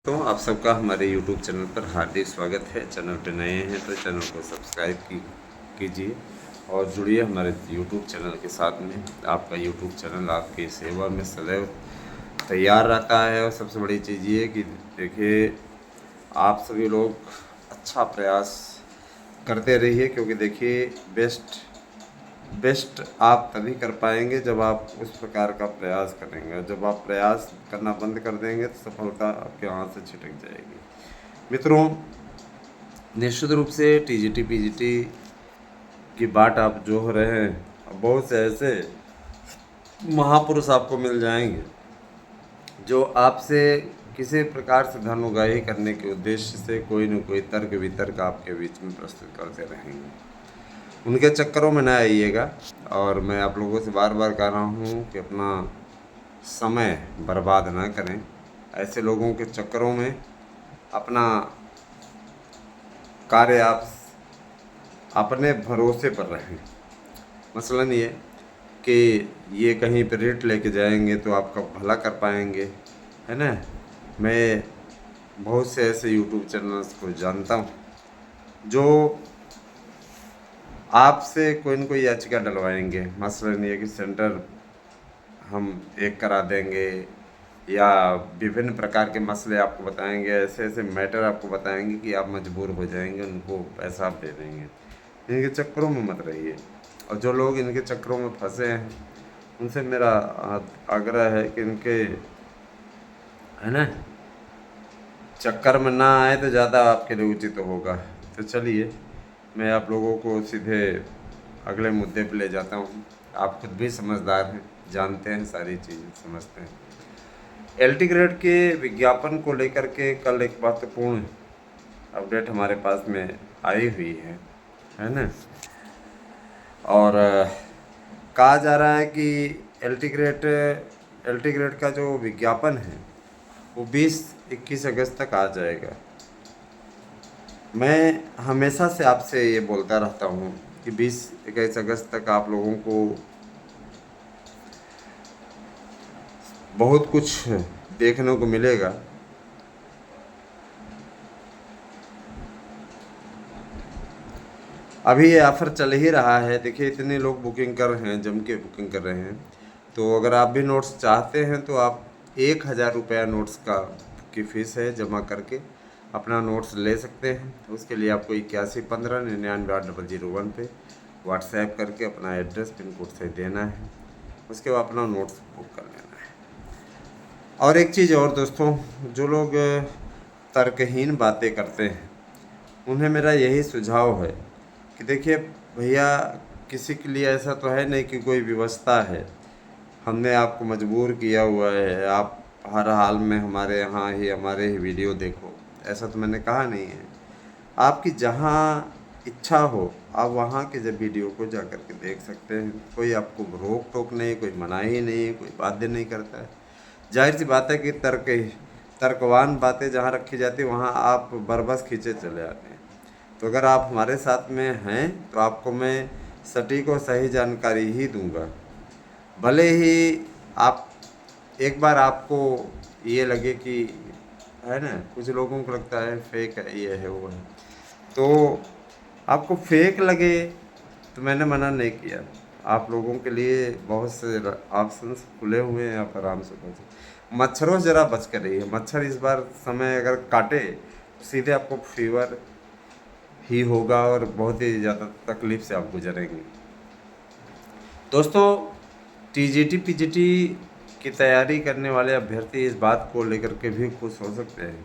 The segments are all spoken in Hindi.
तो आप सबका हमारे YouTube चैनल पर हार्दिक स्वागत है। चैनल पे नए हैं तो चैनल को सब्सक्राइब कीजिए और जुड़िए हमारे YouTube चैनल के साथ में। आपका YouTube चैनल आपकी सेवा में सदैव तैयार रहता है। और सबसे बड़ी चीज़ ये कि देखिए, आप सभी लोग अच्छा प्रयास करते रहिए, क्योंकि देखिए बेस्ट आप तभी कर पाएंगे जब आप उस प्रकार का प्रयास करेंगे। जब आप प्रयास करना बंद कर देंगे तो सफलता आपके हाथ से छिटक जाएगी। मित्रों, निश्चित रूप से टीजीटी पीजीटी की बाट आप जो हो रहे हैं, बहुत से ऐसे महापुरुष आपको मिल जाएंगे जो आपसे किसी प्रकार से धन उगाही करने के उद्देश्य से कोई न कोई तर्क वितर्क आपके बीच में प्रस्तुत करते रहेंगे। उनके चक्करों में ना आइएगा। और मैं आप लोगों से बार बार कह रहा हूँ कि अपना समय बर्बाद ना करें। ऐसे लोगों के चक्करों में अपना कार्य आप अपने भरोसे पर रहें। मसलन ये कि ये कहीं पर रेट लेके जाएंगे तो आपका भला कर पाएंगे, है ना। मैं बहुत से ऐसे यूट्यूब चैनल्स को जानता हूँ जो आपसे कोई न कोई याचिका डलवाएंगे। मसलन ये कि सेंटर हम एक करा देंगे, या विभिन्न प्रकार के मसले आपको बताएंगे, ऐसे ऐसे मैटर आपको बताएंगे कि आप मजबूर हो जाएंगे, उनको पैसा आप दे देंगे। इनके चक्करों में मत रहिए। और जो लोग इनके चक्करों में फंसे हैं उनसे मेरा आग्रह है कि इनके, है ना, चक्कर में ना आए तो ज़्यादा आपके लिए उचित होगा। तो चलिए, मैं आप लोगों को सीधे अगले मुद्दे पे ले जाता हूँ। आप खुद भी समझदार हैं, जानते हैं, सारी चीज़ें समझते हैं। एलटी ग्रेड के विज्ञापन को लेकर के कल एक महत्वपूर्ण अपडेट हमारे पास में आई हुई है ना। और कहा जा रहा है कि एलटी ग्रेड का जो विज्ञापन है वो 20-21 अगस्त तक आ जाएगा। मैं हमेशा से आपसे ये बोलता रहता हूँ कि 20-21 अगस्त तक आप लोगों को बहुत कुछ देखने को मिलेगा। अभी ये ऑफ़र चल ही रहा है। देखिए, इतने लोग बुकिंग कर रहे हैं, जम के बुकिंग कर रहे हैं। तो अगर आप भी नोट्स चाहते हैं तो आप 1000 रुपया नोट्स की फ़ीस है, जमा करके अपना नोट्स ले सकते हैं। उसके लिए आपको 8115998001 पे व्हाट्सएप करके अपना एड्रेस पिन कोड से देना है। उसके बाद अपना नोट्स बुक कर लेना है। और एक चीज़ और दोस्तों, जो लोग तर्कहीन बातें करते हैं उन्हें मेरा यही सुझाव है कि देखिए भैया, किसी के लिए ऐसा तो है नहीं कि कोई व्यवस्था है, हमने आपको मजबूर किया हुआ है, आप हर हाल में हमारे यहाँ ही हमारे ही वीडियो देखो, ऐसा तो मैंने कहा नहीं है। आपकी जहाँ इच्छा हो आप वहाँ के जब वीडियो को जा कर के देख सकते हैं। कोई आपको रोक टोक नहीं, कोई मनाही नहीं, कोई बाध्य नहीं करता है। जाहिर सी बात है कि तर्कवान बातें जहाँ रखी जाती है वहाँ आप बरबस खींचे चले आते हैं। तो अगर आप हमारे साथ में हैं तो आपको मैं सटीक और सही जानकारी ही दूंगा। भले ही आप एक बार आपको ये लगे कि, है ना, कुछ लोगों को लगता है फेक है, ये है वो है, तो आपको फेक लगे तो मैंने मना नहीं किया। आप लोगों के लिए बहुत से ऑप्शंस खुले हुए हैं, आप आराम से पहुँचे। मच्छरों से ज़रा बच कर रहिए। मच्छर इस बार समय अगर काटे तो सीधे आपको फीवर ही होगा और बहुत ही ज़्यादा तकलीफ से आप गुजरेंगे। दोस्तों, टीजीटी पीजीटी की तैयारी करने वाले अभ्यर्थी इस बात को लेकर के भी खुश हो सकते हैं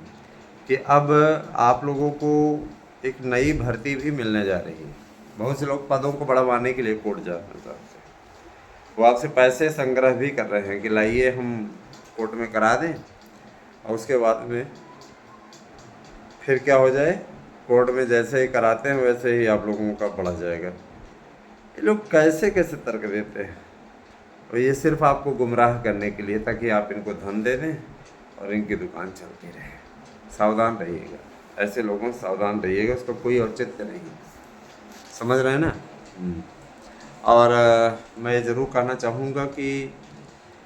कि अब आप लोगों को एक नई भर्ती भी मिलने जा रही है। बहुत से लोग पदों को बढ़वाने के लिए कोर्ट जाना चाहते हैं। वो आपसे पैसे संग्रह भी कर रहे हैं कि लाइए हम कोर्ट में करा दें, और उसके बाद में फिर क्या हो जाए, कोर्ट में जैसे ही कराते हैं वैसे ही आप लोगों का बढ़ा जाएगा। ये लोग कैसे कैसे तर्क देते हैं, और ये सिर्फ आपको गुमराह करने के लिए, ताकि आप इनको धन दे दें और इनकी दुकान चलती रहे। सावधान रहिएगा, ऐसे लोगों से सावधान रहिएगा, उसका कोई औचित्य नहीं। समझ रहे हैं ना। और मैं ज़रूर कहना चाहूँगा कि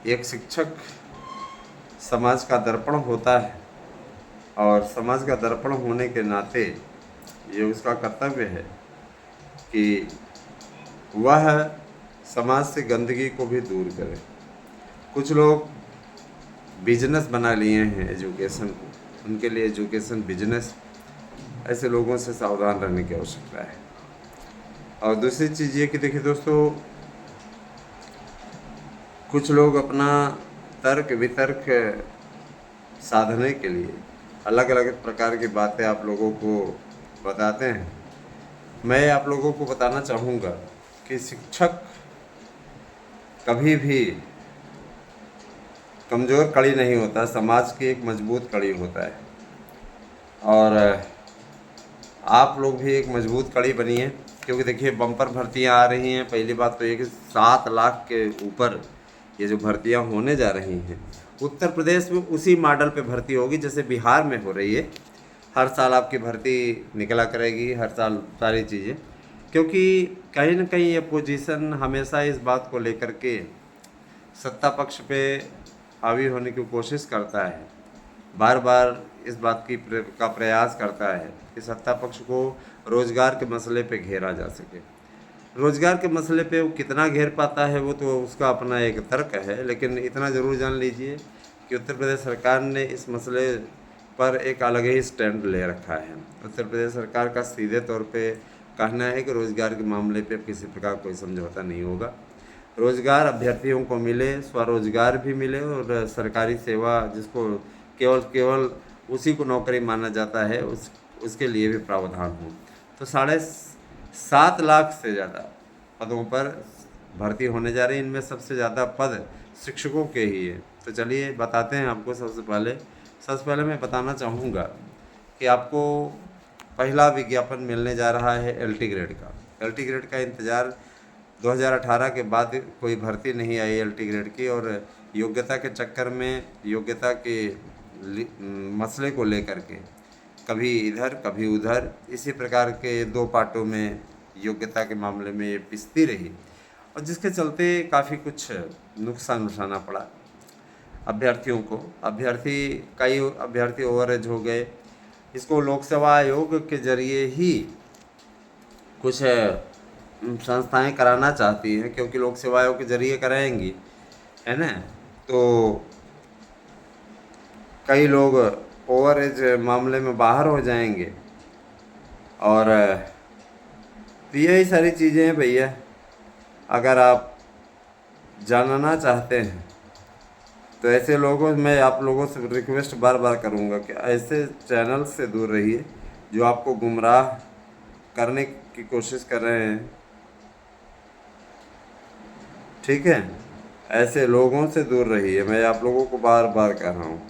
एक शिक्षक समाज का दर्पण होता है। और समाज का दर्पण होने के नाते ये उसका कर्तव्य है कि वह समाज से गंदगी को भी दूर करे। कुछ लोग बिजनेस बना लिए हैं एजुकेशन को, उनके लिए एजुकेशन बिजनेस, ऐसे लोगों से सावधान रहने की आवश्यकता है। और दूसरी चीज़ ये कि देखिए दोस्तों, कुछ लोग अपना तर्क वितर्क साधने के लिए अलग अलग प्रकार की बातें आप लोगों को बताते हैं। मैं आप लोगों को बताना चाहूँगा कि शिक्षक कभी भी कमज़ोर कड़ी नहीं होता, समाज की एक मजबूत कड़ी होता है। और आप लोग भी एक मजबूत कड़ी बनिए, क्योंकि देखिए बम्पर भर्तियां आ रही हैं। पहली बात तो ये कि 7 लाख के ऊपर ये जो भर्तियां होने जा रही हैं, उत्तर प्रदेश में उसी मॉडल पे भर्ती होगी जैसे बिहार में हो रही है। हर साल आपकी भर्ती निकला करेगी, हर साल सारी चीज़ें, क्योंकि कहीं ना कहीं ये पोजीशन हमेशा इस बात को लेकर के सत्ता पक्ष पे हावी होने की कोशिश करता है, बार बार इस बात का प्रयास करता है कि सत्ता पक्ष को रोज़गार के मसले पे घेरा जा सके। रोज़गार के मसले पे वो कितना घेर पाता है वो तो उसका अपना एक तर्क है, लेकिन इतना ज़रूर जान लीजिए कि उत्तर प्रदेश सरकार ने इस मसले पर एक अलग ही स्टैंड ले रखा है। उत्तर प्रदेश सरकार का सीधे तौर पे कहना है कि रोज़गार के मामले पे किसी प्रकार कोई समझौता नहीं होगा। रोज़गार अभ्यर्थियों को मिले, स्वरोजगार भी मिले, और सरकारी सेवा जिसको केवल उसी को नौकरी माना जाता है उसके लिए भी प्रावधान हो। तो 7.5 लाख से ज़्यादा पदों पर भर्ती होने जा रही है। इनमें सबसे ज़्यादा पद शिक्षकों के ही है। तो चलिए बताते हैं आपको। सबसे पहले मैं बताना चाहूँगा कि आपको पहला विज्ञापन मिलने जा रहा है LT ग्रेड का। LT ग्रेड का इंतज़ार 2018 के बाद कोई भर्ती नहीं आई LT ग्रेड की, और योग्यता के चक्कर में योग्यता के मसले को लेकर के कभी इधर कभी उधर, इसी प्रकार के 2 पार्टों में योग्यता के मामले में ये पिसती रही, और जिसके चलते काफ़ी कुछ नुकसान उठाना पड़ा अभ्यर्थियों को। कई अभ्यर्थी ओवरेज हो गए। इसको लोक सेवा आयोग के जरिए ही कुछ संस्थाएं कराना चाहती हैं, क्योंकि लोक सेवा आयोग के जरिए कराएंगी, है ना, तो कई लोग ओवरेज मामले में बाहर हो जाएंगे। और यही सारी चीज़ें हैं भैया। अगर आप जानना चाहते हैं तो ऐसे लोगों मैं आप लोगों से रिक्वेस्ट बार बार करूंगा कि ऐसे चैनल से दूर रहिए जो आपको गुमराह करने की कोशिश कर रहे हैं, ठीक है। ऐसे लोगों से दूर रहिए, मैं आप लोगों को बार बार कह रहा हूँ।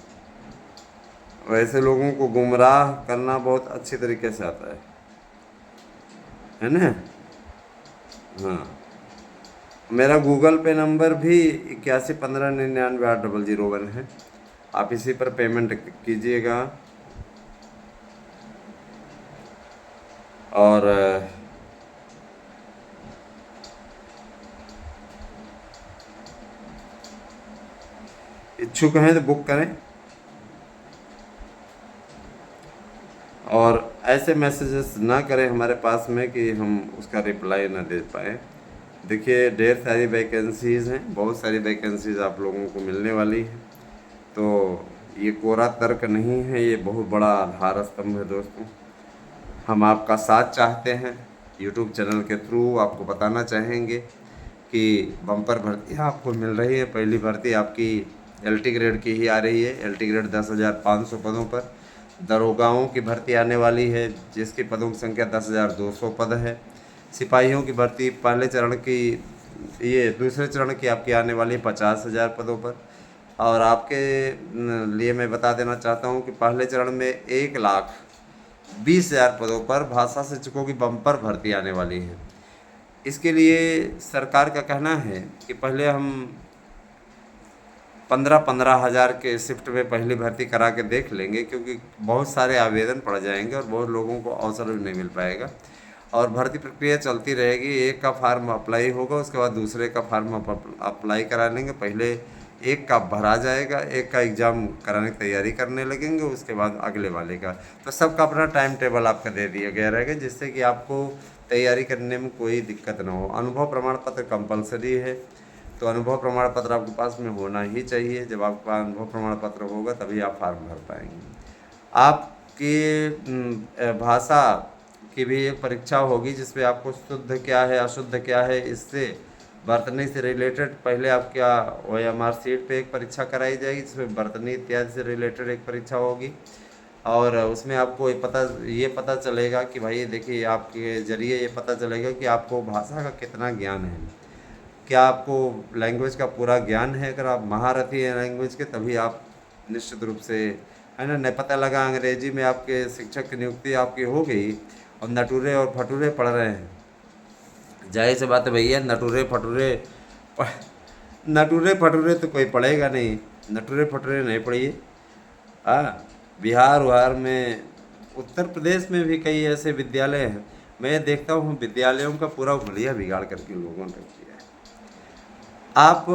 ऐसे लोगों को गुमराह करना बहुत अच्छी तरीके से आता है ना। हाँ, मेरा गूगल पे नंबर भी 8115998001 है। आप इसी पर पेमेंट कीजिएगा। और इच्छुक हैं तो बुक करें। और ऐसे मैसेजेस ना करें हमारे पास में कि हम उसका रिप्लाई ना दे पाए। देखिए ढेर सारी वैकेंसीज़ हैं, बहुत सारी वैकेंसीज़ आप लोगों को मिलने वाली हैं। तो ये कोरा तर्क नहीं है, ये बहुत बड़ा आधार स्तंभ है दोस्तों। हम आपका साथ चाहते हैं। यूट्यूब चैनल के थ्रू आपको बताना चाहेंगे कि बम्पर भर्ती आपको मिल रही है। पहली भर्ती आपकी LT ग्रेड की ही आ रही है। LT ग्रेड 10,500 पदों पर। दरोगाओं की भर्ती आने वाली है, जिसकी पदों की संख्या 10,200 पद है। सिपाहियों की भर्ती पहले चरण की, ये दूसरे चरण की आपकी आने वाली है 50,000 पदों पर। और आपके लिए मैं बता देना चाहता हूँ कि पहले चरण में 1,20,000 पदों पर भाषा शिक्षकों की बम्पर भर्ती आने वाली है। इसके लिए सरकार का कहना है कि पहले हम 15-15 हज़ार के शिफ्ट में पहली भर्ती करा के देख लेंगे, क्योंकि बहुत सारे आवेदन पड़ जाएंगे और बहुत लोगों को अवसर भी नहीं मिल पाएगा। और भर्ती प्रक्रिया चलती रहेगी। एक का फार्म अप्लाई होगा, उसके बाद दूसरे का फार्म अप्लाई करा लेंगे। पहले एक का भरा जाएगा, एक का एग्ज़ाम कराने की तैयारी करने लगेंगे, उसके बाद अगले वाले का। तो सबका अपना टाइम टेबल आपका दे दिया गया रहेगा, जिससे कि आपको तैयारी करने में कोई दिक्कत ना हो। अनुभव प्रमाण पत्र कंपलसरी है, तो अनुभव प्रमाण पत्र आपके पास में होना ही चाहिए। जब आपका अनुभव प्रमाण पत्र होगा तभी आप फॉर्म भर पाएंगे। आपकी भाषा की भी एक परीक्षा होगी, जिसमें आपको शुद्ध क्या है अशुद्ध क्या है इससे बर्तनी से रिलेटेड पहले आपका OMR सीट पे एक परीक्षा कराई जाएगी, जिसमें बर्तनी इत्यादि से रिलेटेड एक परीक्षा होगी। और उसमें आपको ये पता चलेगा कि भाई देखिए, आपके ज़रिए ये पता चलेगा कि आपको भाषा का कितना ज्ञान है, क्या आपको लैंग्वेज का पूरा ज्ञान है। अगर आप महारथी हैं लैंग्वेज के, तभी आप निश्चित रूप से, है ना, नहीं पता लगा अंग्रेजी में आपके शिक्षक की नियुक्ति आपकी हो गई और नटूरे और फटूरे पढ़ रहे हैं। जाहिर सी बात है भैया, नटूरे फटूरे तो कोई पढ़ेगा नहीं, नटूरे फटूरे नहीं पढ़िए। हाँ, बिहार उहार में, उत्तर प्रदेश में भी कई ऐसे विद्यालय हैं, मैं देखता हूँ विद्यालयों का पूरा हुलिया बिगाड़ करके लोगों ने रख दिया है। आप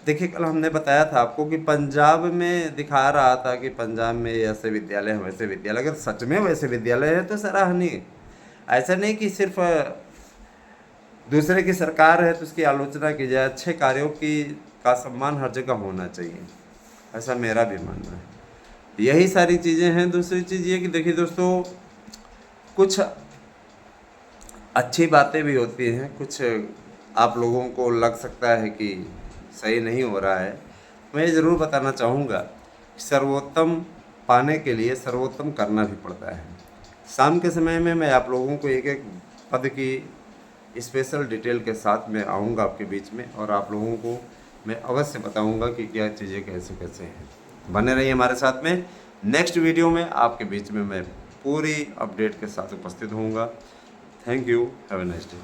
देखिए, कल हमने बताया था आपको कि पंजाब में दिखा रहा था कि पंजाब में ऐसे विद्यालय हैं वैसे विद्यालय। अगर सच में वैसे विद्यालय है तो सराहनीय। ऐसा नहीं कि सिर्फ दूसरे की सरकार है तो उसकी आलोचना की जाए। अच्छे कार्यों का सम्मान हर जगह होना चाहिए, ऐसा मेरा भी मानना है। यही सारी चीज़ें हैं। दूसरी चीज़ ये कि देखिए दोस्तों, कुछ अच्छी बातें भी होती हैं, कुछ आप लोगों को लग सकता है कि सही नहीं हो रहा है। मैं ज़रूर बताना चाहूँगा कि सर्वोत्तम पाने के लिए सर्वोत्तम करना भी पड़ता है। शाम के समय में मैं आप लोगों को एक एक पद की स्पेशल डिटेल के साथ में आऊँगा आपके बीच में, और आप लोगों को मैं अवश्य बताऊँगा कि क्या चीज़ें कैसे कैसे हैं। बने रहिए हमारे साथ में। नेक्स्ट वीडियो में आपके बीच में मैं पूरी अपडेट के साथ उपस्थित होऊंगा। Thank you, have a nice day.